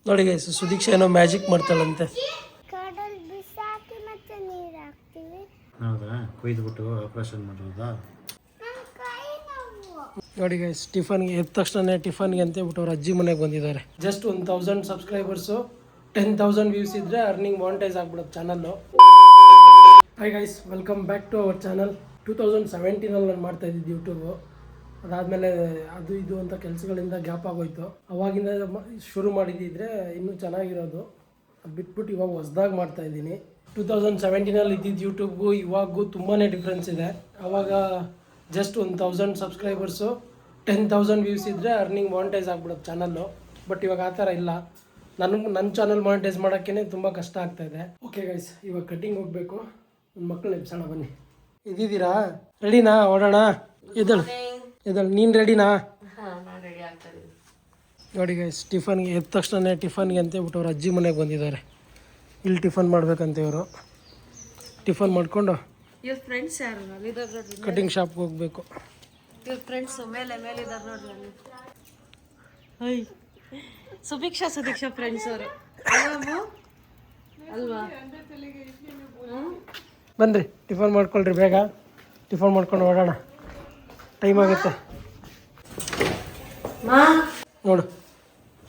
ನೋಡಿ ಗೈಸ್, ಸುದೀಕ್ಷಾ ಏನೋ ಮ್ಯಾಜಿಕ್ ಮಾಡ್ತಾಳಂತೆ. ಕಡಲ್ ಬಿಸಾಕಿ ಮತ್ತೆ ನೀರು ಹಾಕ್ತೀವಿ. ಹೌದಾ, ಕೊಯ್ದುಬಿಟ್ಟು ಆಪರೇಷನ್ ಮಾಡೋದಾ? ನೋಡಿ ಗೈಸ್, ಟಿಫನ್ಗೆ ಎದ್ದ ತಕ್ಷಣ ಟಿಫನ್ಗೆ ಅಂತ ಹೇಳ್ಬಿಟ್ಟು ಅವ್ರ ಅಜ್ಜಿ ಮನೆಗೆ ಬಂದಿದ್ದಾರೆ. ಜಸ್ಟ್ 1000 ಸಬ್ಸ್ಕ್ರೈಬರ್ಸು 10,000 ವ್ಯೂಸ್ ಇದ್ರೆ ಅರ್ನಿಂಗ್ ಮಾನಿಟೈಸ್ ಆಗ್ಬಿಡುತ್ತೆ channel. Hi guys, welcome back to our channel. 2017 ನಾನು ಮಾಡ್ತಾ ಇದ್ದಿದ್ದು ಯೂಟ್ಯೂಬು. ಅದಾದಮೇಲೆ ಅದು ಇದು ಅಂತ ಕೆಲಸಗಳಿಂದ ಗ್ಯಾಪ್ ಆಗೋಯ್ತು. ಅವಾಗಿಂದ ಶುರು ಮಾಡಿದ್ದಿದ್ರೆ ಇನ್ನೂ ಚೆನ್ನಾಗಿರೋದು. ಅದು ಬಿಟ್ಬಿಟ್ಟು ಇವಾಗ ಹೊಸ್ದಾಗಿ ಮಾಡ್ತಾ ಇದ್ದೀನಿ. 2017 ಇದ್ದಿದ್ದು ಯೂಟ್ಯೂಬ್ಗೂ ಇವಾಗೂ ತುಂಬಾ ಡಿಫ್ರೆನ್ಸ್ ಇದೆ. ಆವಾಗ ಜಸ್ಟ್ 1000 ಸಬ್ಸ್ಕ್ರೈಬರ್ಸು 10,000 ವ್ಯೂಸ್ ಇದ್ದರೆ ಅರ್ನಿಂಗ್ ಮಾನಿಟೈಸ್ ಆಗ್ಬಿಡುತ್ತೆ ಚಾನಲ್ಲು. ಬಟ್ ಇವಾಗ ಆ ಥರ ಇಲ್ಲ. ನನ್ನ ಚಾನಲ್ ಮಾನಿಟೈಸ್ ಮಾಡೋಕ್ಕೇ ತುಂಬ ಕಷ್ಟ ಆಗ್ತಾಯಿದೆ. ಓಕೆ ಗೈಸ್, ಇವಾಗ ಕಟ್ಟಿಂಗ್ ಹೋಗಬೇಕು. ನನ್ನ ಮಕ್ಕಳು ಎಬ್ಸೋಣ ಬನ್ನಿ. ಇದ್ದೀರಾ? ರೆಡಿನಾ? ಓಡೋಣ. ಎದ್ದಳು. ನೀನು ರೆಡಿನಾ? ನೋಡಿ ಗೈಸ್, ಟಿಫನ್ಗೆ ಎದ್ದ ತಕ್ಷಣ ಟಿಫನ್ಗೆ ಅಂತ ಹೇಳ್ಬಿಟ್ಟು ಅವ್ರ ಅಜ್ಜಿ ಮನೆಗೆ ಬಂದಿದ್ದಾರೆ. ಇಲ್ಲಿ ಟಿಫನ್ ಮಾಡ್ಬೇಕಂತ ಇವರು. ಟಿಫನ್ ಮಾಡಿಕೊಂಡು ಇವ್ರ ಫ್ರೆಂಡ್ಸ್ ಯಾರು ಕಟಿಂಗ್ ಶಾಪ್ಗೆ ಹೋಗಬೇಕು. ಇವ್ರ ಫ್ರೆಂಡ್ಸ್ ಮೇಲೆ ಇದ್ದಾರೆ ನೋಡ್ರಿ. ಹೈ, ಸುದೀಕ್ಷಾ ಫ್ರೆಂಡ್ಸ್ ಅವರು ಅಲ್ವಾ? ಬನ್ನಿರಿ, ಟಿಫನ್ ಮಾಡ್ಕೊಳ್ರಿ. ಬೇಗ ಟಿಫನ್ ಮಾಡ್ಕೊಂಡು ಓಡೋಣ, ಟೈಮ್ ಆಗುತ್ತೆ. ನೋಡು,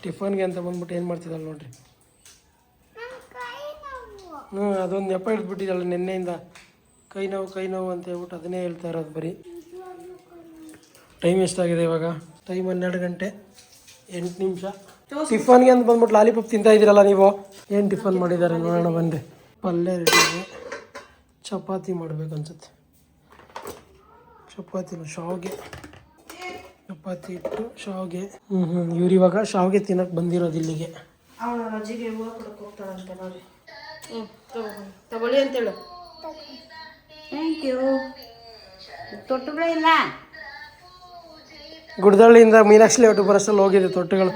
ಟಿಫನ್ಗೆ ಅಂತ ಬಂದ್ಬಿಟ್ಟು ಏನು ಮಾಡ್ತಿದ್ದಾಳೆ ನೋಡ್ರಿ. ಅದೊಂದು ನೆಪ ಹಿಡಿದ್ಬಿಟ್ಟಿದ್ದಾಳೆ ನಿನ್ನೆಯಿಂದ. ಕೈ ನೋವು ಅಂತ ಹೇಳ್ಬಿಟ್ಟು ಅದನ್ನೇ ಹೇಳ್ತಾ ಇರೋದು ಬರೀ. ಟೈಮ್ ಎಷ್ಟಾಗಿದೆ ಇವಾಗ? ಟೈಮ್ 12 ಗಂಟೆ 8 ನಿಮಿಷ. ಟಿಫನ್ಗೆ ಅಂತ ಬಂದ್ಬಿಟ್ಟು ಲಾಲಿಪಾಪ್ ತಿಂತಾ ಇದ್ದೀರಲ್ಲ ನೀವು. ಏನು ಟಿಫನ್ ಮಾಡಿದ್ದಾರೆ ನೋಡೋಣ ಬನ್ನಿರಿ. ಪಲ್ಯ ರೆಡಿ, ಚಪಾತಿ ಮಾಡ್ಬೇಕು ಅನ್ಸುತ್ತೆ. ಶಾವಿಗೆ, ಚಪಾತಿ ಇಟ್ಟು ಶಾವಿಗೆ. ಇವ್ರು ಇವಾಗ ಶಾವಿಗೆ ತಿನ್ನಕ್ಕೆ ಬಂದಿರೋದು ಇಲ್ಲಿಗೆ. ಅವಳ ಅಜ್ಜಿಗೆ ಹೂವು ಕೊಡಕ್ಕೆ ಹೋಗ್ತಾಳಂತೆ ನೋಡಿ. ತಗೊಳ್ಳಿ ಅಂತೇಳು. Thank you. ತೊಟ್ಟುಗಳೇ ಇಲ್ಲ. ಗುಡ್ದಳ್ಳಿಯಿಂದ ಮೀನಾಕ್ಷಿ ಲೇಔಟ್ ಬರೋಷ್ಟಲ್ಲಿ ಹೋಗಿದೆ ತೊಟ್ಟುಗಳು.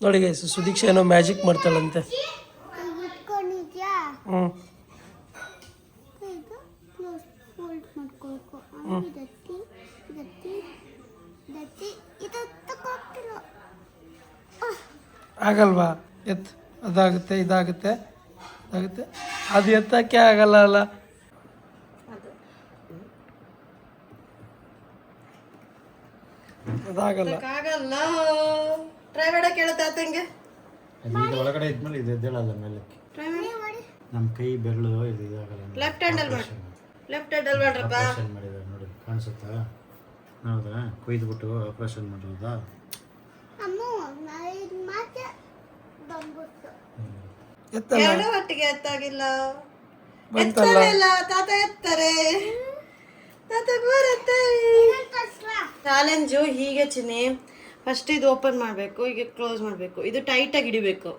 ನೋಡಿ ಗೈಸ್, ಸುದೀಕ್ಷಾ ಏನೋ ಮ್ಯಾಜಿಕ್ ಮಾಡ್ತಾಳಂತೆ. ಆಗಲ್ವಾ? ಅದಾಗುತ್ತೆ, ಇದಾಗುತ್ತೆ. ಅದು ಎತ್ತಕ್ಕೆ ಆಗಲ್ಲ ಅಲ್ಲ. ಅದಾಗಲ್ಲ. ಟ್ರೈ ಮಾಡಕ್ಕೆ ಹೇಳುತ್ತೆ ಆತಂಗೆ. ಒಳಗಡೆ ಇದ್ಮೇಲೆ ಇದು ಎದ್ದೇಳಲ್ಲ ಮೇಲಕ್ಕೆ. ನಮ್ಮ ಕೈ ಬೆರಳು ಇದು ಇದಾಗಲ್ಲ. Left handle ಮಾಡ್ರಪ್ಪ. ಆಪರೇಷನ್ ಮಾಡಿದ್ದಾರೆ ನೋಡಿ, ಕಾಣಿಸುತ್ತಾ? ಹೌದಾ, ಕೊಯ್ದುಬಿಟ್ಟು ಆಪರೇಷನ್ ಮಾಡೋದಾ? ಎರಡು ಒಟ್ಟಿಗೆ ಎತ್ತಾಗಿಲ್ಲ. ಎತ್ತಲ್ಲ, ತಾತ ಎತ್ತಾರೆ. ಚಾಲೆಂಜು ಹೀಗೆ ಚಿನ್ನಿ. ಫಸ್ಟ್ ಇದು ಓಪನ್ ಮಾಡಬೇಕು, ಹೀಗೆ ಕ್ಲೋಸ್ ಮಾಡಬೇಕು. ಇದು ಟೈಟಾಗಿ ಹಿಡಿಬೇಕು.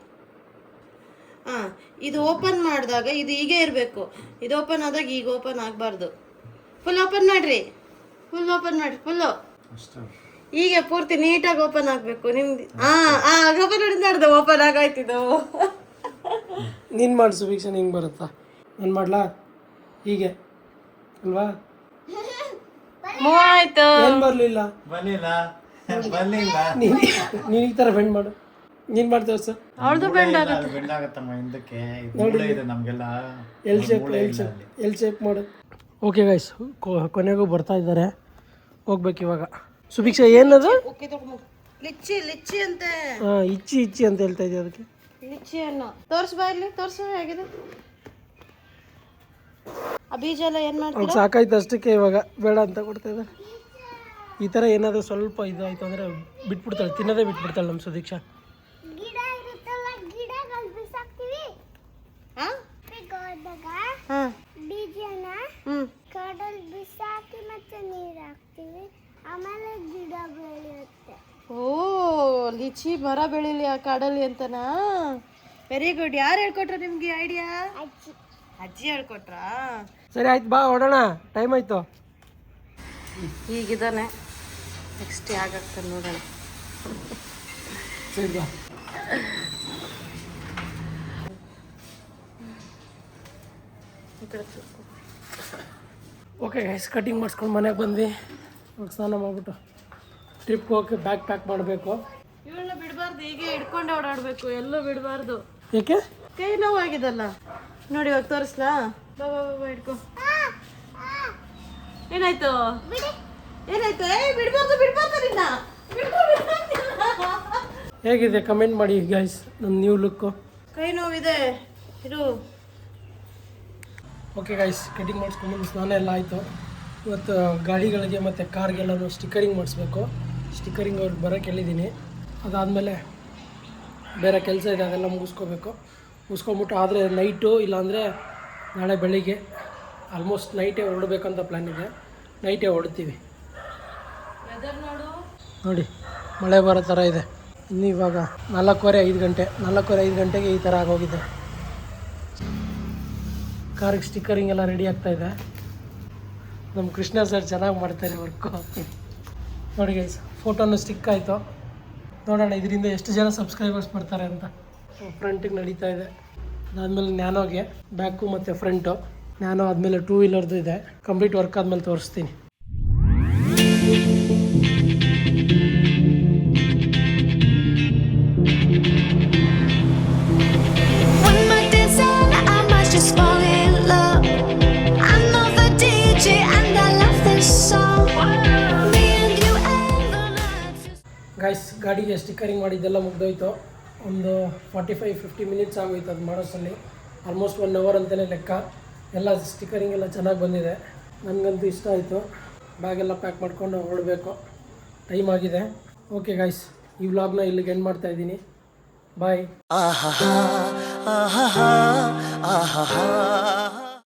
ಇದು ಓಪನ್ ಮಾಡಿದಾಗ ಇದು ಹೀಗೆ ಇರಬೇಕು. ಇದು ಓಪನ್ ಆದಾಗ ಈಗ ಓಪನ್ ಆಗಬಾರ್ದು. ಫುಲ್ ಓಪನ್ ಮಾಡಿರಿ. ಫುಲ್ಲು ಹೀಗೆ ಪೂರ್ತಿ ನೀಟಾಗಿ ಓಪನ್ ಆಗಬೇಕು ನಿಮ್ದು. ಓಪನ್ ಮಾಡಿದ್ದು ಓಪನ್ ಆಗಾಯ್ತಿದ್ದು. ನೀನು ಮಾಡಿ ಸುಭೀಕ್ಷಾ, ಹಿಂಗೆ ಬರುತ್ತಾ? ನಾನು ಮಾಡ್ಲಾ? ಹೀಗೆ ಅಲ್ವಾ? ಮೂವಾಯ್ತು. ಏನು ಬರಲಿಲ್ಲ. ನೀನು ಈ ಥರ ಬೆಂಡ್ ಮಾಡು. ನೀನು ಮಾಡ್ತೇವೆ ಸರ್. ಅವ್ರದ್ದು ಬೆಂಡ್ ಆಗತ್ತಮ್ಮ ಹಿಂದಕ್ಕೆ. ನಮಗೆಲ್ಲ ಎಲ್ ಶೇಪ್ ಮಾಡು. ಓಕೆ ಗೈಸ್, ಕೊನೆಗೂ ಬರ್ತಾ ಇದ್ದಾರೆ. ಹೋಗ್ಬೇಕು ಇವಾಗ. ಸುಭೀಕ್ಷಾ ಏನದು? ಲಿಚ್ಚಿ ಅಂತೆ. ಇಚ್ಚಿ ಅಂತ ಹೇಳ್ತಾ ಇದ್ದೀವಿ ಅದಕ್ಕೆ. ಲಿಚ್ಚಿ ಹಣ್ಣು ತೋರಿಸ್ಬಾ ಇಲ್ಲಿ. ತೋರಿಸು ಹೇಗಿದೆ ಆ ಬೀಜ ಎಲ್ಲ. ಏನು ಮಾಡ್ತೀರಾ? ಸಾಕಾಯ್ತು ಅಷ್ಟಕ್ಕೆ. ಇವಾಗ ಬೇಡ ಅಂತ ಕೊಡ್ತಾ ಇದ್ದಾರೆ. ಈ ಥರ ಏನಾದರೂ ಸ್ವಲ್ಪ ಇದಾಯ್ತು ಅಂದರೆ ಬಿಟ್ಬಿಡ್ತಾಳೆ, ತಿನ್ನೋದೇ ಬಿಟ್ಬಿಡ್ತಾಳೆ ನಮ್ಮ ಸುದೀಕ್ಷಾ. ಕಡಲ್ ಬಿಸಾಕಿ ಮತ್ತೆ ನೀರು ಹಾಕ್ತೀವಿ, ಆಮೇಲೆ ಗಿಡ ಬೆಳೆಯುತ್ತೆ. ಓ, ಲಿಚಿ ಮರ ಬೆಳಿಲಿ ಆ ಕಾಡಲ್ಲಿ ಅಂತನಾ? Very good. ಯಾರು ಹೇಳ್ಕೊಟ್ರ ನಿಮ್ಗೆ ಐಡಿಯಾ? ಅಜ್ಜಿ ಹೇಳ್ಕೊಟ್ರಾ? ಸರಿ ಆಯ್ತು, ಬಾ ಓಡೋಣ, ಟೈಮ್ ಆಯ್ತು. ಹೀಗಿದ್ದಾನೆ. ನೆಕ್ಸ್ಟ್ ಯಾಗಾಗ್ತಾನೆ ನೋಡೋಣ. ಸರಿ ಬಾ. ಓಕೆ ಗೈಸ್, ಕಟಿಂಗ್ ಮಾಡಿಸ್ಕೊಂಡು ಮನೆಗೆ ಬಂದ್ವಿ. ಸ್ನಾನ ಮಾಡಿಬಿಟ್ಟು ಟ್ರಿಪ್ಗೆ ಹೋಗಿ ಬ್ಯಾಗ್ ಪ್ಯಾಕ್ ಮಾಡಬೇಕು. ಇವಳನ್ನ ಬಿಡಬಾರ್ದು, ಹೀಗೆ ಹಿಡ್ಕೊಂಡು ಹಿಡ್ಕೊಂಡೆ ಓಡಾಡಬೇಕು, ಎಲ್ಲೂ ಬಿಡಬಾರ್ದು. ಏಕೆ? ಕೈ ನೋವಾಗಿದಲ್ಲ ನೋಡಿ, ಇವಾಗ ತೋರಿಸ್ಲಾ? ಬಾ ಬಾ ಬಾ ಹಿಡ್ಕೊ. ಏನಾಯ್ತು ಏನಾಯ್ತು? ಬಿಡ್ಬಾರ್ದು ಬಿಡ್ಬಾರ್ದು ನಿನ್ನ. ಹೇಗಿದೆ ಕಮೆಂಟ್ ಮಾಡಿ ಗೈಸ್ ನನ್ನ ನ್ಯೂ ಲುಕ್ಕು. ಕೈ ನೋವಿದೆ ಇದು. ಓಕೆ ಗೈಸ್, ಕಟಿಂಗ್ ಮಾಡಿಸ್ಕೊಂಡು ಸ್ನಾನ ಎಲ್ಲ ಆಯಿತು. ಇವತ್ತು ಗಾಡಿಗಳಿಗೆ ಮತ್ತು ಕಾರ್ಗೆಲ್ಲನೂ ಸ್ಟಿಕ್ಕರಿಂಗ್ ಮಾಡಿಸ್ಬೇಕು. ಸ್ಟಿಕ್ಕರಿಂಗ್ ಅವ್ರಿಗೆ ಬರೋಕ್ಕೆ ಹೇಳಿದ್ದೀನಿ. ಅದಾದಮೇಲೆ ಬೇರೆ ಕೆಲಸ ಇದೆ, ಅದೆಲ್ಲ ಮುಗಿಸ್ಕೊಂಬಿಟ್ಟು ಆದರೆ ನೈಟು ಇಲ್ಲಾಂದರೆ ನಾಳೆ ಬೆಳಿಗ್ಗೆ ಆಲ್ಮೋಸ್ಟ್ ನೈಟೇ ಹೊರಡಬೇಕಂತ ಪ್ಲ್ಯಾನ್ ಇದೆ. ನೈಟೇ ಹೊರಡ್ತೀವಿ. ನೋಡಿ ಮಳೆ ಬರೋ ಥರ ಇದೆ. ಇನ್ನು ಇವಾಗ 4:45 ಗಂಟೆಗೆ ಈ ಥರ ಆಗೋಗಿದೆ. ಕಾರ್ಗೆ ಸ್ಟಿಕ್ಕರಿಂಗ್ ಎಲ್ಲ ರೆಡಿ ಆಗ್ತಾಯಿದೆ. ನಮ್ಮ ಕೃಷ್ಣ ಸರ್ ಚೆನ್ನಾಗಿ ಮಾಡ್ತಾರೆ ವರ್ಕು. ನೋಡಿ ಗೈಸ್, ಫೋಟೋನು ಸ್ಟಿಕ್ ಆಯಿತು. ನೋಡೋಣ ಇದರಿಂದ ಎಷ್ಟು ಜನ ಸಬ್ಸ್ಕ್ರೈಬರ್ಸ್ ಬರ್ತಾರೆ ಅಂತ. ಫ್ರಂಟಿಗೆ ನಡೀತಾ ಇದೆ. ಅದಾದಮೇಲೆ ನ್ಯಾನೋಗೆ ಬ್ಯಾಕು ಮತ್ತು ಫ್ರಂಟು. ನ್ಯಾನೋ ಆದಮೇಲೆ 2 ವೀಲರ್ದು ಇದೆ. ಕಂಪ್ಲೀಟ್ ವರ್ಕ್ ಆದಮೇಲೆ ತೋರಿಸ್ತೀನಿ. ಗೈಸ್, ಗಾಡಿಗೆ ಸ್ಟಿಕ್ಕರಿಂಗ್ ಮಾಡಿದ್ದೆಲ್ಲ ಮುಗ್ದೋಯ್ತು. ಒಂದು 45-50 ಮಿನಿಟ್ಸ್ ಆಗೋಯ್ತು ಅದು ಮಾಡೋಷ್ಟರಲ್ಲಿ. ಆಲ್ಮೋಸ್ಟ್ 1 ಅವರ್ ಅಂತಲೇ ಲೆಕ್ಕ. ಎಲ್ಲ ಸ್ಟಿಕ್ಕರಿಂಗ್ ಎಲ್ಲ ಚೆನ್ನಾಗಿ ಬಂದಿದೆ. ನನಗಂತೂ ಇಷ್ಟ ಆಯಿತು. ಬ್ಯಾಗೆಲ್ಲ ಪ್ಯಾಕ್ ಮಾಡ್ಕೊಂಡು ಹೊರಡಬೇಕು. ಟೈಮ್ ಆಗಿದೆ. ಓಕೆ ಗೈಸ್, ಈ ವ್ಲಾಗ್ನ ಇಲ್ಲಿಗೆ ಎಂಡ್ ಮಾಡ್ತಾಯಿದ್ದೀನಿ. ಬಾಯ್.